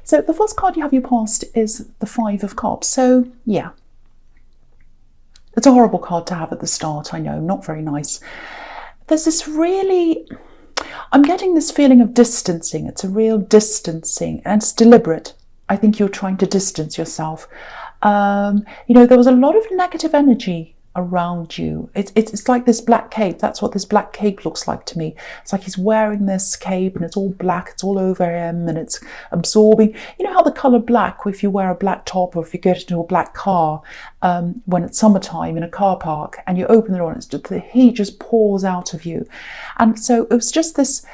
So the first card you have your past is the Five of Cups. So yeah, it's a horrible card to have at the start. I know, not very nice. There's this really, I'm getting this feeling of distancing. It's a real distancing, and it's deliberate. I think you're trying to distance yourself. You know, there was a lot of negative energy around you. It's like this black cape. That's what this black cape looks like to me. It's like he's wearing this cape and it's all black, it's all over him, and it's absorbing. You know how the colour black, if you wear a black top or if you get into a black car when it's summertime in a car park and you open the door and it's just, the heat just pours out of you. And so it was just this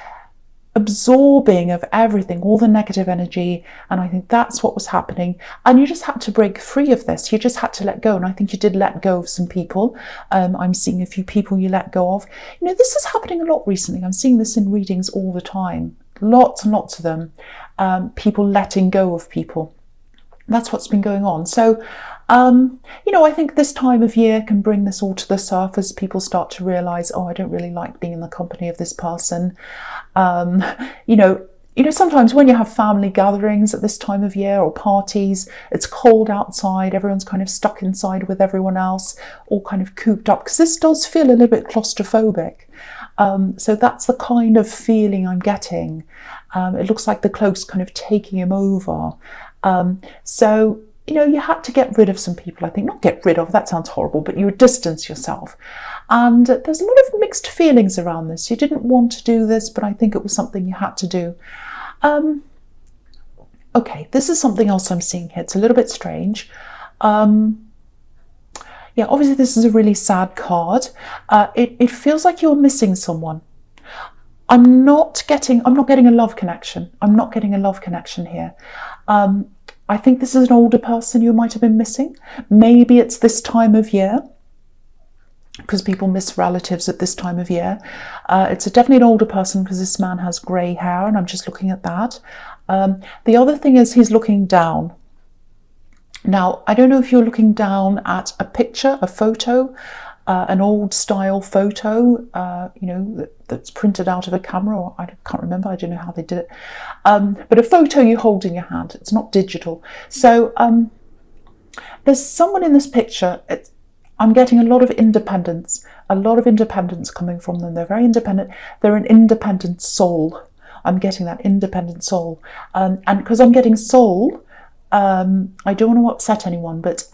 absorbing of everything, all the negative energy, and I think that's what was happening. And you just had to break free of this. You just had to let go, and I think you did let go of some people. I'm seeing a few people you let go of. You know, this is happening a lot recently. I'm seeing this in readings all the time, lots and lots of them. People letting go of people. That's what's been going on. So you know, I think this time of year can bring this all to the surface. People start to realise, oh, I don't really like being in the company of this person. You know, sometimes when you have family gatherings at this time of year or parties, it's cold outside, everyone's kind of stuck inside with everyone else, all kind of cooped up, because this does feel a little bit claustrophobic. So that's the kind of feeling I'm getting. It looks like the cloak's kind of taking him over. So, you know, you had to get rid of some people, I think. Not get rid of, that sounds horrible, but you would distance yourself. And there's a lot of mixed feelings around this. You didn't want to do this, but I think it was something you had to do. Okay, this is something else I'm seeing here. It's a little bit strange. Yeah, obviously this is a really sad card. It feels like you're missing someone. I'm not getting a love connection. I'm not getting a love connection here. I think this is an older person you might have been missing. Maybe it's this time of year, because people miss relatives at this time of year. It's definitely an older person because this man has grey hair, and I'm just looking at that. The other thing is he's looking down. Now, I don't know if you're looking down at a picture, a photo, an old style photo, you know, that's printed out of a camera, or I can't remember, I don't know how they did it. But a photo you hold in your hand, it's not digital. So there's someone in this picture, I'm getting a lot of independence coming from them. They're very independent. They're an independent soul. I'm getting that independent soul. And because I'm getting soul, I don't want to upset anyone, but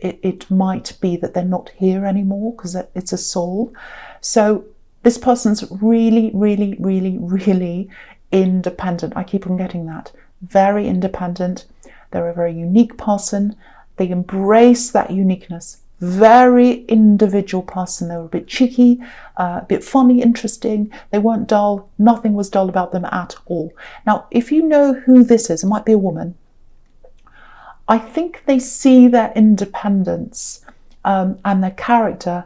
it might be that they're not here anymore because it's a soul. So this person's really, really, really, really independent. I keep on getting that. Very independent. They're a very unique person. They embrace that uniqueness. Very individual person. They were a bit cheeky, a bit funny, interesting. They weren't dull. Nothing was dull about them at all. Now, if you know who this is, it might be a woman. I think they see their independence and their character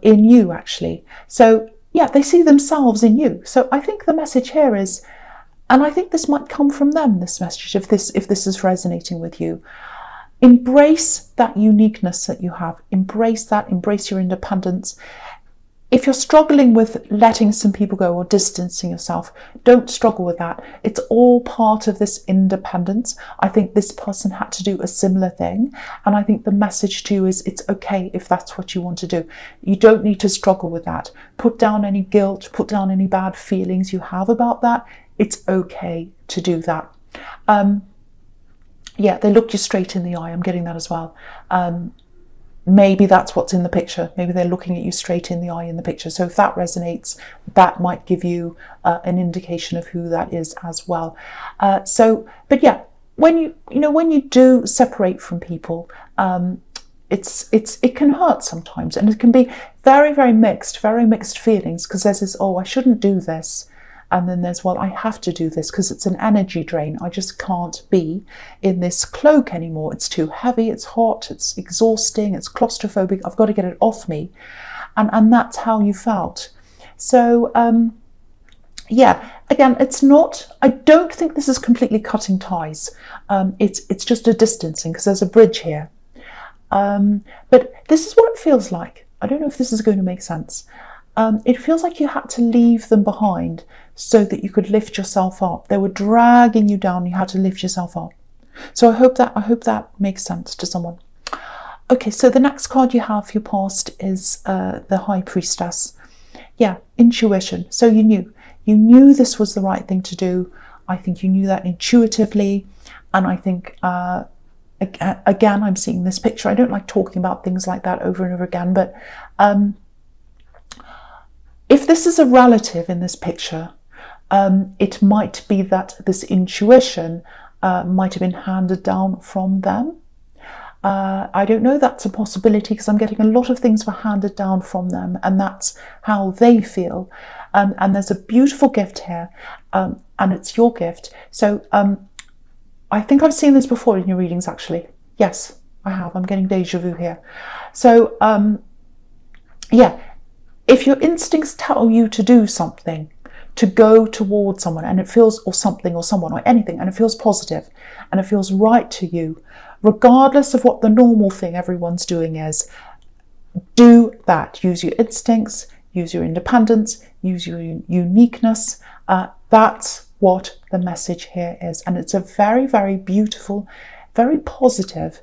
in you, actually. So, yeah, they see themselves in you. So I think the message here is, and I think this might come from them, this message, if this is resonating with you. Embrace that uniqueness that you have. Embrace that. Embrace your independence. If you're struggling with letting some people go or distancing yourself, don't struggle with that. It's all part of this independence. I think this person had to do a similar thing. And I think the message to you is it's okay if that's what you want to do. You don't need to struggle with that. Put down any guilt, put down any bad feelings you have about that. It's okay to do that. Yeah, they looked you straight in the eye. I'm getting that as well. Maybe that's what's in the picture. Maybe they're looking at you straight in the eye in the picture. So if that resonates, that might give you an indication of who that is as well. But yeah, when you do separate from people, it can hurt sometimes, and it can be very, very mixed feelings, because there's this, oh, I shouldn't do this. And then there's, well, I have to do this because it's an energy drain. I just can't be in this cloak anymore. It's too heavy, it's hot, it's exhausting, it's claustrophobic. I've got to get it off me. And that's how you felt. So, yeah, again, it's not, I don't think this is completely cutting ties. It's just a distancing, because there's a bridge here. But this is what it feels like. I don't know if this is going to make sense. It feels like you had to leave them behind so that you could lift yourself up. They were dragging you down. You had to lift yourself up. So I hope that makes sense to someone. Okay, so the next card you have for your past is the High Priestess. Yeah, intuition. So you knew this was the right thing to do. I think you knew that intuitively, and I think again, I'm seeing this picture. I don't like talking about things like that over and over again, but if this is a relative in this picture, it might be that this intuition might have been handed down from them. I don't know, that's a possibility, because I'm getting a lot of things were handed down from them, and that's how they feel. And there's a beautiful gift here, and it's your gift. So I think I've seen this before in your readings, actually. Yes, I have. I'm getting deja vu here. So yeah, if your instincts tell you to do something, to go towards someone, and it feels, or something or someone or anything, and it feels positive and it feels right to you, regardless of what the normal thing everyone's doing is, do that. Use your instincts, use your independence, use your uniqueness. That's what the message here is. And it's a very, very beautiful, very positive,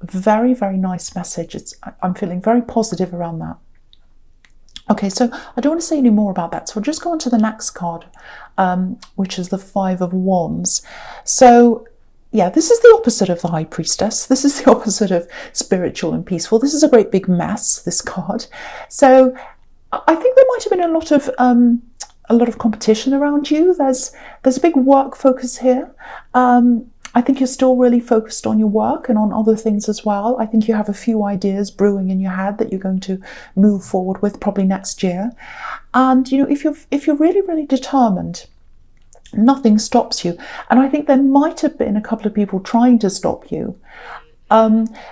very, very nice message. I'm feeling very positive around that. Okay, so I don't want to say any more about that. So I'll just go on to the next card, which is the Five of Wands. So yeah, this is the opposite of the High Priestess. This is the opposite of spiritual and peaceful. This is a great big mess, this card. So I think there might have been a lot of competition around you. There's a big work focus here. I think you're still really focused on your work and on other things as well. I think you have a few ideas brewing in your head that you're going to move forward with probably next year. And you know, if you're really, really determined, nothing stops you. And I think there might have been a couple of people trying to stop you,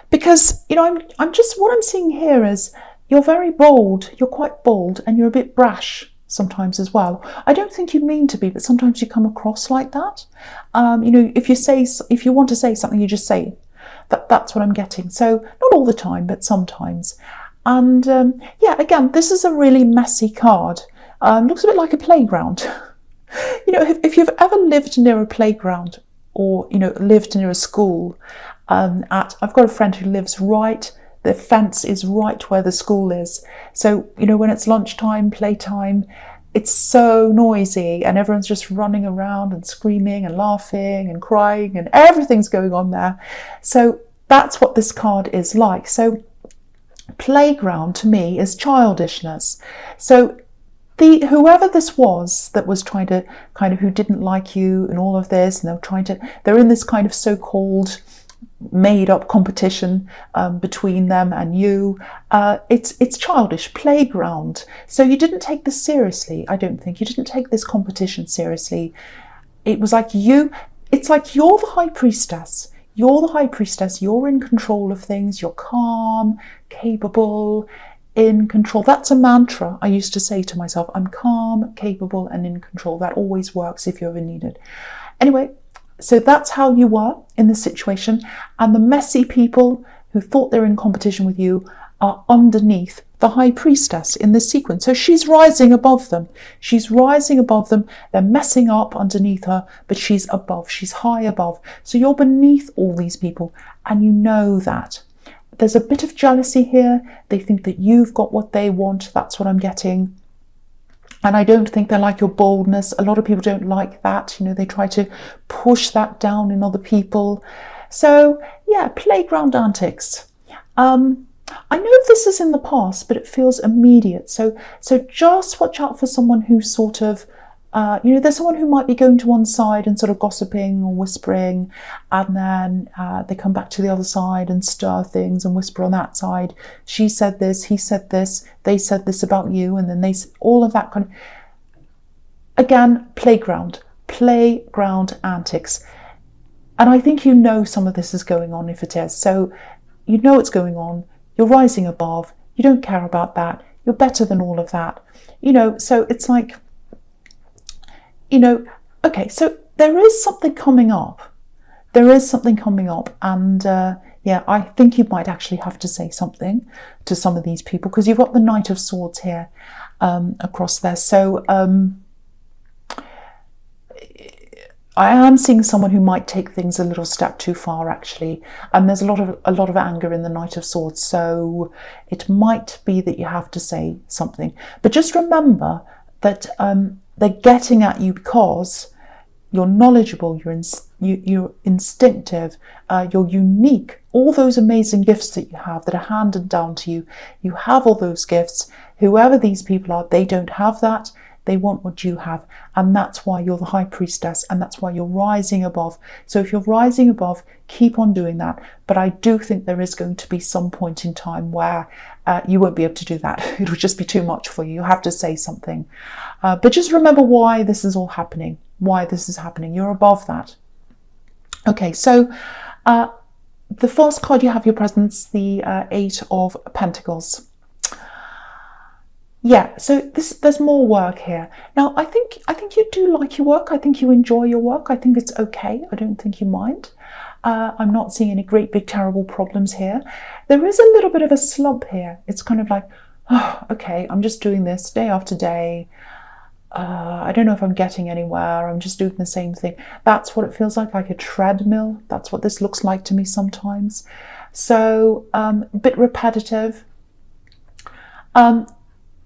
because you know, I'm just, what I'm seeing here is you're very bold. You're quite bold, and you're a bit brash sometimes as well. I don't think you mean to be, but sometimes you come across like that. You know, if you want to say something, you just say it. That's what I'm getting. So not all the time, but sometimes. And yeah, again, this is a really messy card. Looks a bit like a playground. You know, if you've ever lived near a playground, or you know, lived near a school, I've got a friend who lives right, the fence is right where the school is. So, you know, when it's lunchtime, playtime, it's so noisy and everyone's just running around and screaming and laughing and crying and everything's going on there. So that's what this card is like. So playground to me is childishness. So whoever this was that was trying to who didn't like you and all of this, and they're in this kind of so-called made up competition between them and you. It's childish, playground. So you didn't take this seriously. I don't think you didn't take this competition seriously. It was like it's like you're the High Priestess. You're the High Priestess. You're in control of things. You're calm, capable, in control. That's a mantra I used to say to myself. I'm calm, capable, and in control. That always works if you ever need it. Anyway, so that's how you were in this situation. And the messy people who thought they were in competition with you are underneath the High Priestess in this sequence. So she's rising above them. She's rising above them. They're messing up underneath her, but she's above. She's high above. So you're beneath all these people, and you know that. There's a bit of jealousy here. They think that you've got what they want. That's what I'm getting. And I don't think they like your boldness. A lot of people don't like that. You know, they try to push that down in other people. So yeah, playground antics. I know this is in the past, but it feels immediate. So just watch out for someone who's sort of, you know, there's someone who might be going to one side and sort of gossiping or whispering, and then they come back to the other side and stir things and whisper on that side. She said this, he said this, they said this about you, and then all of that kind of, again, playground antics. And I think you know some of this is going on if it is. So you know it's going on. You're rising above. You don't care about that. You're better than all of that. You know, so it's like, you know, okay, so there is something coming up there is something coming up, and yeah, I think you might actually have to say something to some of these people, because you've got the Knight of Swords here across there. So I am seeing someone who might take things a little step too far, actually, and there's a lot of anger in the Knight of Swords, so it might be that you have to say something. But just remember that they're getting at you because you're knowledgeable, you're instinctive, you're unique. All those amazing gifts that you have that are handed down to you, you have all those gifts. Whoever these people are, they don't have that. They want what you have, and that's why you're the High Priestess, and that's why you're rising above. So if you're rising above, keep on doing that. But I do think there is going to be some point in time where you won't be able to do that. It'll just be too much for you. You have to say something. But just remember why this is all happening, why this is happening. You're above that. Okay, so the first card you have your presence, the Eight of Pentacles. Yeah, so there's more work here. Now, I think you do like your work. I think you enjoy your work. I think it's okay. I don't think you mind. I'm not seeing any great, big, terrible problems here. There is a little bit of a slump here. It's kind of like, oh, okay, I'm just doing this day after day. I don't know if I'm getting anywhere. I'm just doing the same thing. That's what it feels like a treadmill. That's what this looks like to me sometimes. So a bit repetitive.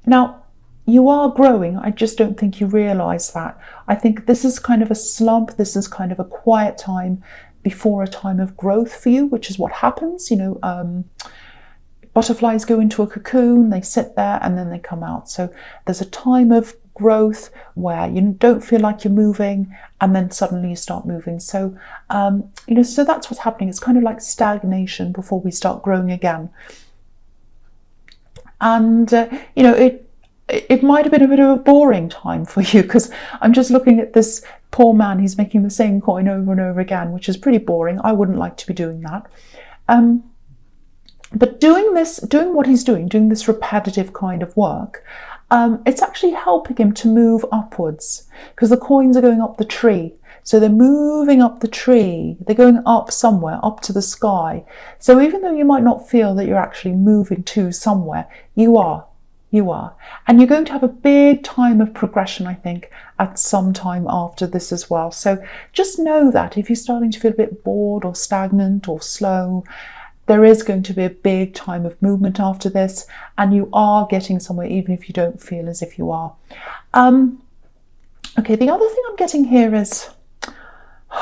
Now, you are growing. I just don't think you realise that. I think this is kind of a slump. This is kind of a quiet time before a time of growth for you, which is what happens. You know, butterflies go into a cocoon, they sit there, and then they come out. So there's a time of growth where you don't feel like you're moving, and then suddenly you start moving. So, you know, so that's what's happening. It's kind of like stagnation before we start growing again. And you know, it might have been a bit of a boring time for you, because I'm just looking at this poor man. He's making the same coin over and over again, which is pretty boring. I wouldn't like to be doing that. But doing what he's doing this repetitive kind of work, it's actually helping him to move upwards, because the coins are going up the tree. So they're moving up the tree, they're going up somewhere, up to the sky. So even though you might not feel that you're actually moving to somewhere, you are. And you're going to have a big time of progression, I think, at some time after this as well. So just know that if you're starting to feel a bit bored or stagnant or slow, there is going to be a big time of movement after this, and you are getting somewhere, even if you don't feel as if you are. Okay, the other thing I'm getting here is,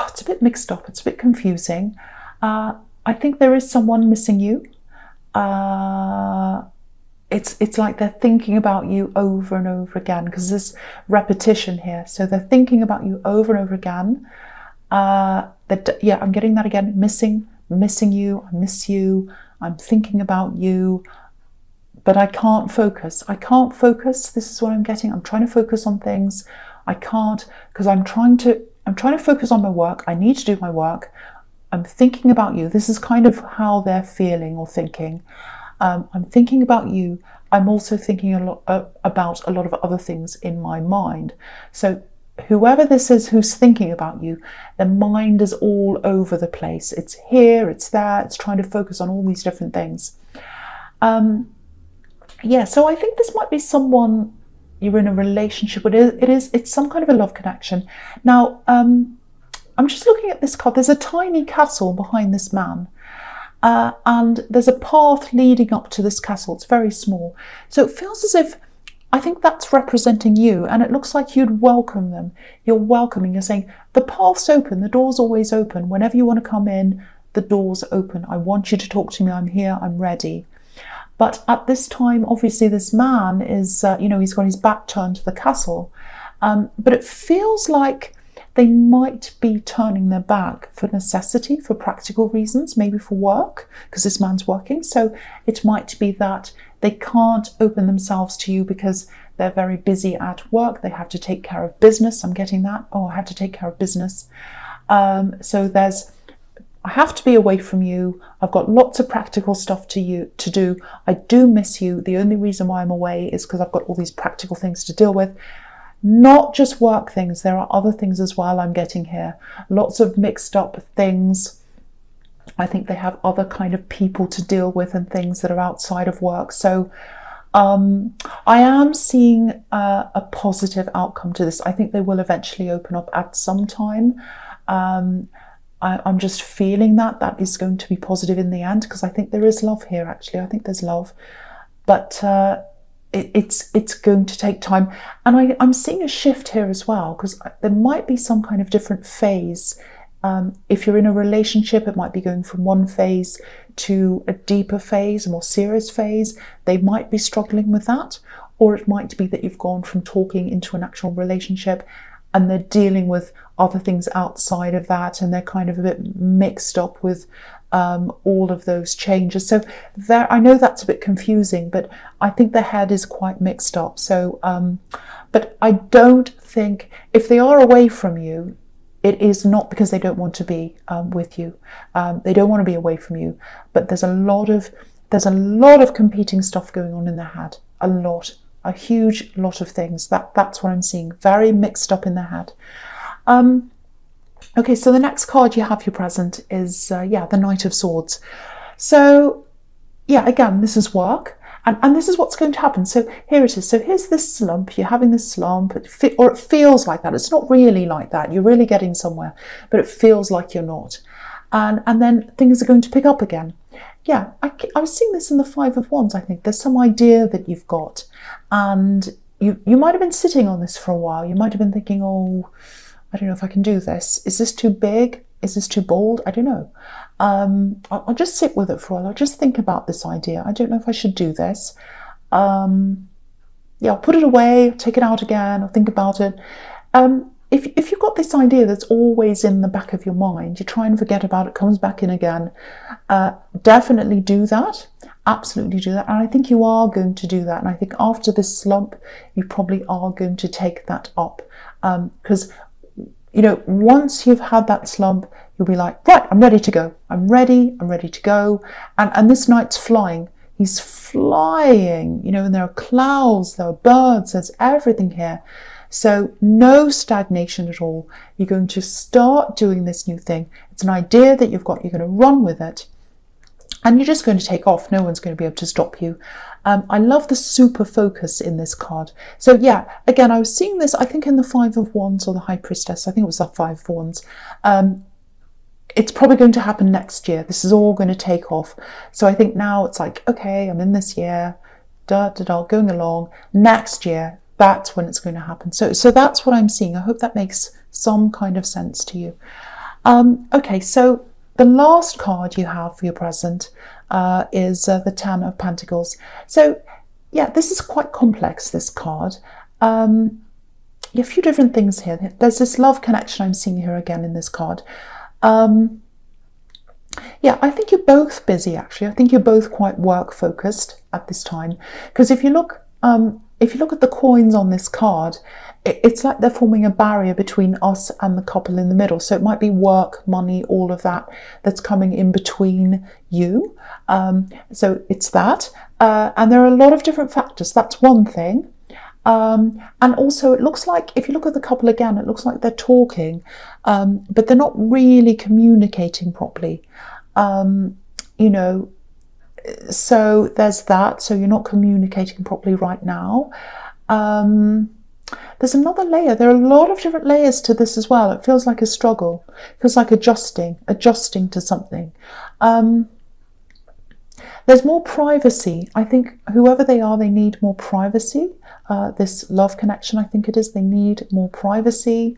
it's a bit mixed up, it's a bit confusing. I think there is someone missing you. It's like they're thinking about you over and over again, because there's repetition here. So they're thinking about you over and over again. Yeah, I'm getting that again. Missing you, I miss you, I'm thinking about you, but I can't focus. This is what I'm getting. I'm trying to focus on things. I can't, because I'm trying to focus on my work. I need to do my work. I'm thinking about you. This is kind of how they're feeling or thinking. I'm thinking about you. I'm also thinking a lot about a lot of other things in my mind. So whoever this is who's thinking about you, their mind is all over the place. It's here, it's there, it's trying to focus on all these different things. Yeah, so I think this might be someone you're in a relationship with. It's some kind of a love connection. Now, I'm just looking at this card. There's a tiny castle behind this man. And there's a path leading up to this castle. It's very small. So it feels as if, I think that's representing you, and it looks like you'd welcome them. You're welcoming, you're saying, the path's open, the door's always open. Whenever you want to come in, the door's open. I want you to talk to me, I'm here, I'm ready. But at this time, obviously this man is, you know, he's got his back turned to the castle. But it feels like they might be turning their back for necessity, for practical reasons, maybe for work, because this man's working. So it might be that they can't open themselves to you because they're very busy at work. They have to take care of business. I'm getting that. Oh, I have to take care of business. So I have to be away from you. I've got lots of practical stuff to do. I do miss you. The only reason why I'm away is because I've got all these practical things to deal with. Not just work things, there are other things as well I'm getting here. Lots of mixed up things. I think they have other kind of people to deal with and things that are outside of work. So I am seeing a positive outcome to this. I think they will eventually open up at some time. I'm just feeling that is going to be positive in the end, because I think there is love here, actually. I think there's love. But it's going to take time. And I'm seeing a shift here as well, because there might be some kind of different phase. If you're in a relationship, it might be going from one phase to a deeper phase, a more serious phase. They might be struggling with that. Or it might be that you've gone from talking into an actual relationship and they're dealing with other things outside of that, and they're kind of a bit mixed up with all of those changes. So I know that's a bit confusing, but I think the head is quite mixed up. So, but I don't think, if they are away from you, it is not because they don't want to be with you. They don't want to be away from you, but there's a lot of competing stuff going on in their head. A huge lot of things. That's what I'm seeing. Very mixed up in their head. Okay, so the next card you have, your present, is the Knight of Swords. So yeah, again, this is work. And this is what's going to happen. So here it is. So here's this slump. You're having this slump, or it feels like that. It's not really like that. You're really getting somewhere, but it feels like you're not. And then things are going to pick up again. Yeah, I was seeing this in the Five of Wands, I think. There's some idea that you've got. And you might have been sitting on this for a while. You might have been thinking, oh, I don't know if I can do this. Is this too big? Is this too bold? I don't know. I'll just sit with it for a while. I'll just think about this idea. I don't know if I should do this. I'll put it away, take it out again, I'll think about it. If you've got this idea that's always in the back of your mind, you try and forget about it, comes back in again, definitely do that. Absolutely do that. And I think you are going to do that. And I think after this slump, you probably are going to take that up. Because, once you've had that slump, you'll be like, right, I'm ready to go. I'm ready to go. And this knight's flying. He's flying, and there are clouds, there are birds, there's everything here. So no stagnation at all. You're going to start doing this new thing. It's an idea that you've got. You're going to run with it. And you're just going to take off. No one's going to be able to stop you. I love the super focus in this card. So yeah, again, I was seeing this, I think in the Five of Wands or the High Priestess. I think it was the Five of Wands. It's probably going to happen next year. This is all going to take off. So I think now it's like, okay, I'm in this year, going along. Next year, that's when it's going to happen. So that's what I'm seeing. I hope that makes some kind of sense to you. Okay, so the last card you have for your present is the Ten of Pentacles. So yeah, this is quite complex, this card. A few different things here. There's this love connection I'm seeing here again in this card. Yeah, I think you're both busy, actually. I think you're both quite work focused at this time. Because if you look at the coins on this card, it's like they're forming a barrier between us and the couple in the middle. So it might be work, money, all of that that's coming in between you. So it's that. And there are a lot of different factors. That's one thing. And also it looks like, if you look at the couple again, it looks like they're talking, but they're not really communicating properly. So there's that. So you're not communicating properly right now. There's another layer. There are a lot of different layers to this as well. It feels like a struggle. It feels like adjusting to something. There's more privacy. I think whoever they are, they need more privacy. This love connection, I think it is. They need more privacy.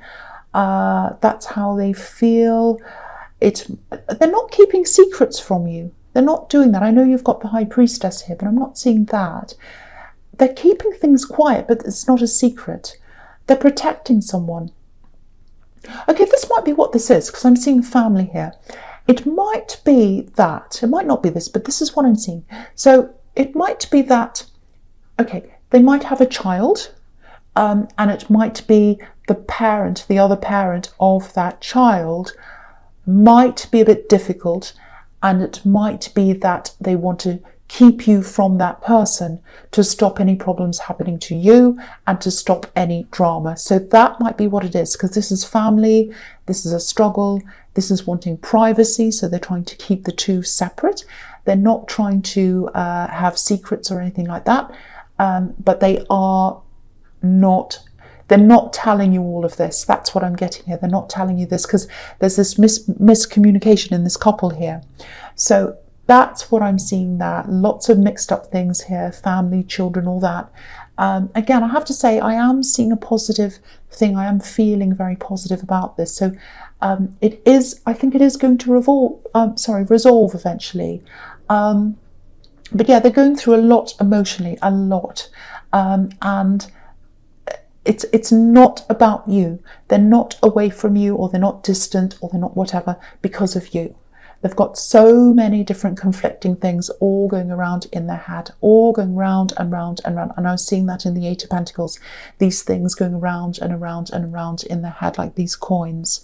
That's how they feel. They're not keeping secrets from you. They're not doing that. I know you've got the High Priestess here, but I'm not seeing that. They're keeping things quiet, but it's not a secret. They're protecting someone. Okay, this might be what this is, because I'm seeing family here. It might be that, it might not be this, but this is what I'm seeing. So it might be that, okay, they might have a child, and it might be the parent, the other parent of that child might be a bit difficult, and it might be that they want to keep you from that person, to stop any problems happening to you and to stop any drama. So that might be what it is, because this is family, this is a struggle, this is wanting privacy, so they're trying to keep the two separate. They're not trying to have secrets or anything like that, but they're not telling you all of this. That's what I'm getting here. They're not telling you this because there's this miscommunication in this couple here. So that's what I'm seeing there. Lots of mixed up things here, family, children, all that. Again, I have to say, I am seeing a positive thing. I am feeling very positive about this. So I think it is going to resolve eventually. But yeah, they're going through a lot emotionally, a lot. And it's not about you. They're not away from you, or they're not distant, or they're not whatever because of you. They've got so many different conflicting things all going around in their head, all going round and round and round. And I was seeing that in the Eight of Pentacles, these things going around and around and around in their head like these coins.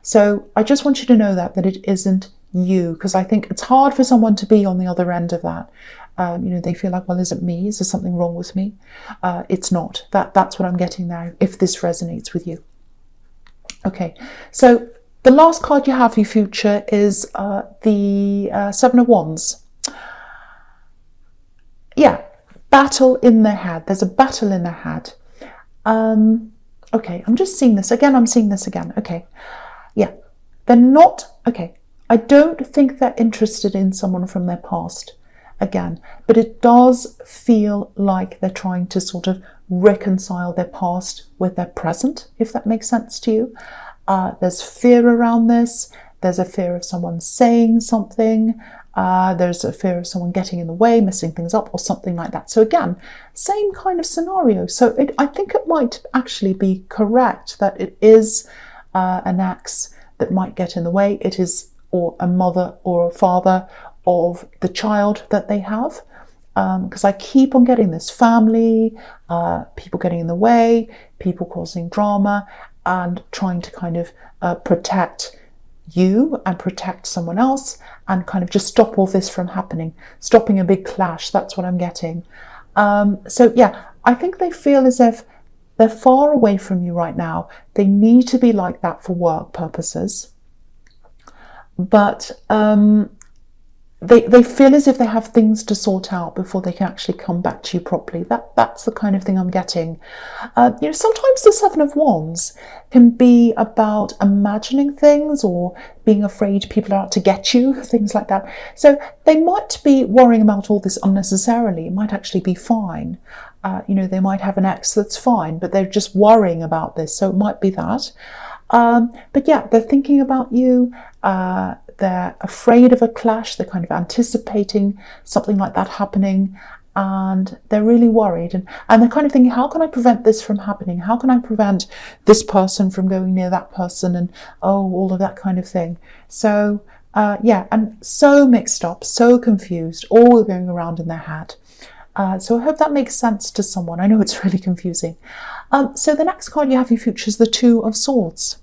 So I just want you to know that it isn't you, because I think it's hard for someone to be on the other end of that. They feel like, well, is it me? Is there something wrong with me? It's not. That's what I'm getting now, if this resonates with you. Okay, so the last card you have for your future is the Seven of Wands. Yeah, battle in their head. There's a battle in their head. Okay, I'm just seeing this again. I'm seeing this again. Okay, yeah, they're not, okay, I don't think they're interested in someone from their past again, but it does feel like they're trying to sort of reconcile their past with their present, if that makes sense to you. There's fear around this. There's a fear of someone saying something. There's a fear of someone getting in the way, messing things up, or something like that. So again, same kind of scenario. So I think it might actually be correct that it is an ex that might get in the way. It is or a mother or a father of the child that they have. Because I keep on getting this family, people getting in the way, people causing drama, and trying to kind of protect you and protect someone else, and kind of just stop all this from happening, stopping a big clash. That's what I'm getting. So yeah, I think they feel as if they're far away from you right now. They need to be like that for work purposes, but they feel as if they have things to sort out before they can actually come back to you properly. That's the kind of thing I'm getting. Sometimes the Seven of Wands can be about imagining things, or being afraid people are out to get you, things like that. So they might be worrying about all this unnecessarily. It might actually be fine. They might have an ex that's fine, but they're just worrying about this. So it might be that. But yeah, they're thinking about you. They're afraid of a clash. They're kind of anticipating something like that happening, and they're really worried. And they're kind of thinking, how can I prevent this from happening? How can I prevent this person from going near that person? And all of that kind of thing. So yeah, and so mixed up, so confused, all going around in their head. So I hope that makes sense to someone. I know it's really confusing. So the next card you have in your future is the Two of Swords.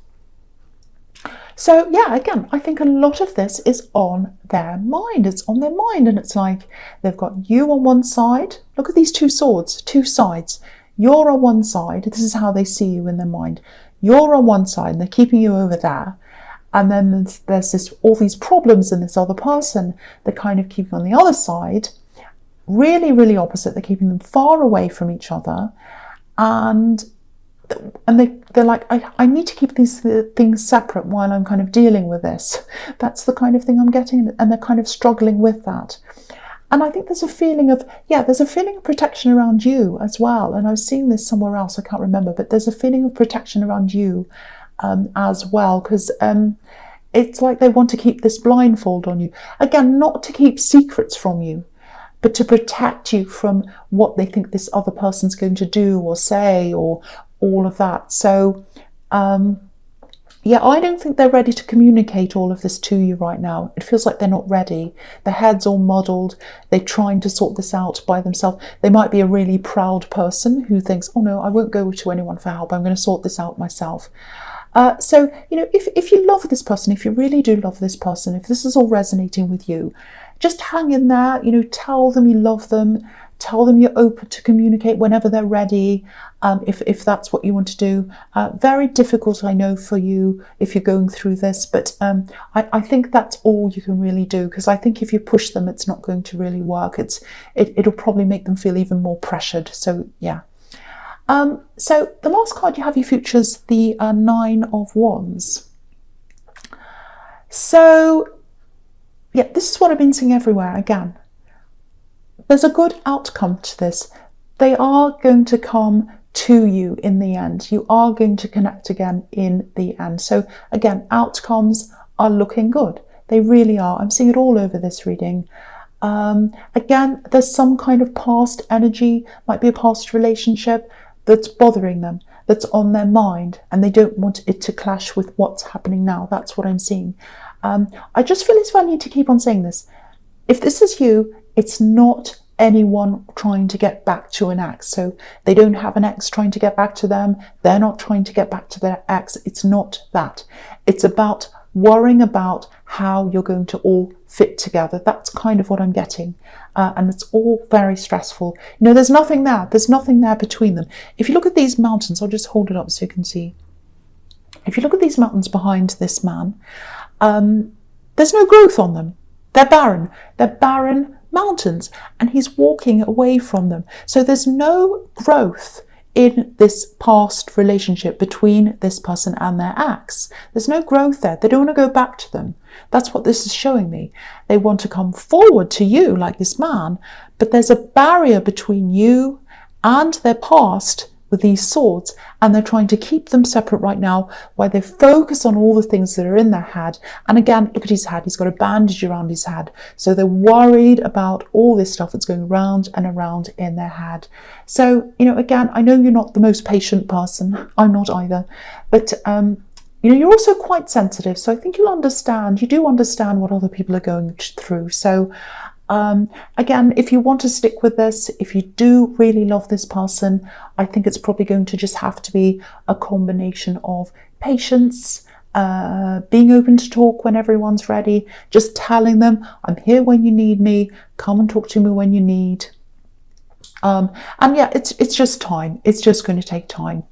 So yeah, again, I think a lot of this is on their mind. It's on their mind, and it's like they've got you on one side. Look at these two swords, two sides. You're on one side. This is how they see you in their mind. You're on one side, and they're keeping you over there. And then there's all these problems in this other person. They're kind of keeping on the other side. Really, really opposite. They're keeping them far away from each other. And they're like, I need to keep these things separate while I'm kind of dealing with this. That's the kind of thing I'm getting, and they're kind of struggling with that. And I think there's a feeling of, there's a feeling of protection around you as well. And I was seeing this somewhere else, I can't remember, but there's a feeling of protection around you as well, because it's like they want to keep this blindfold on you. Again, not to keep secrets from you, but to protect you from what they think this other person's going to do or say, or all of that. So I don't think they're ready to communicate all of this to you right now. It feels like they're not ready. Their head's all muddled. They're trying to sort this out by themselves. They might be a really proud person who thinks, oh no, I won't go to anyone for help. I'm going to sort this out myself. So, if you love this person, if you really do love this person, if this is all resonating with you, just hang in there, tell them you love them, tell them you're open to communicate whenever they're ready, if that's what you want to do. Very difficult, I know, for you if you're going through this, but I think that's all you can really do, because I think if you push them, it's not going to really work. It'll probably make them feel even more pressured. So, yeah. So the last card you have here features the Nine of Wands. So, yeah, this is what I've been seeing everywhere again. There's a good outcome to this. They are going to come to you in the end. You are going to connect again in the end. So again, outcomes are looking good. They really are. I'm seeing it all over this reading. Again, there's some kind of past energy, might be a past relationship that's bothering them, that's on their mind, and they don't want it to clash with what's happening now. That's what I'm seeing. I just feel as if I need to keep on saying this. If this is you, it's not anyone trying to get back to an ex. So they don't have an ex trying to get back to them. They're not trying to get back to their ex. It's not that. It's about worrying about how you're going to all fit together. That's kind of what I'm getting. And it's all very stressful. There's nothing there. There's nothing there between them. If you look at these mountains, I'll just hold it up so you can see. If you look at these mountains behind this man, there's no growth on them. They're barren. They're barren mountains, and he's walking away from them. So there's no growth in this past relationship between this person and their ex. There's no growth there. They don't want to go back to them. That's what this is showing me. They want to come forward to you like this man, but there's a barrier between you and their past with these swords, and they're trying to keep them separate right now while they focus on all the things that are in their head. And again, look at his head. He's got a bandage around his head. So they're worried about all this stuff that's going round and around in their head. So, again, I know you're not the most patient person. I'm not either. But, you're also quite sensitive. So I think you do understand what other people are going through. So, again, if you want to stick with this, if you do really love this person, I think it's probably going to just have to be a combination of patience, being open to talk when everyone's ready, just telling them, I'm here when you need me, come and talk to me when you need. And yeah, it's just time. It's just going to take time.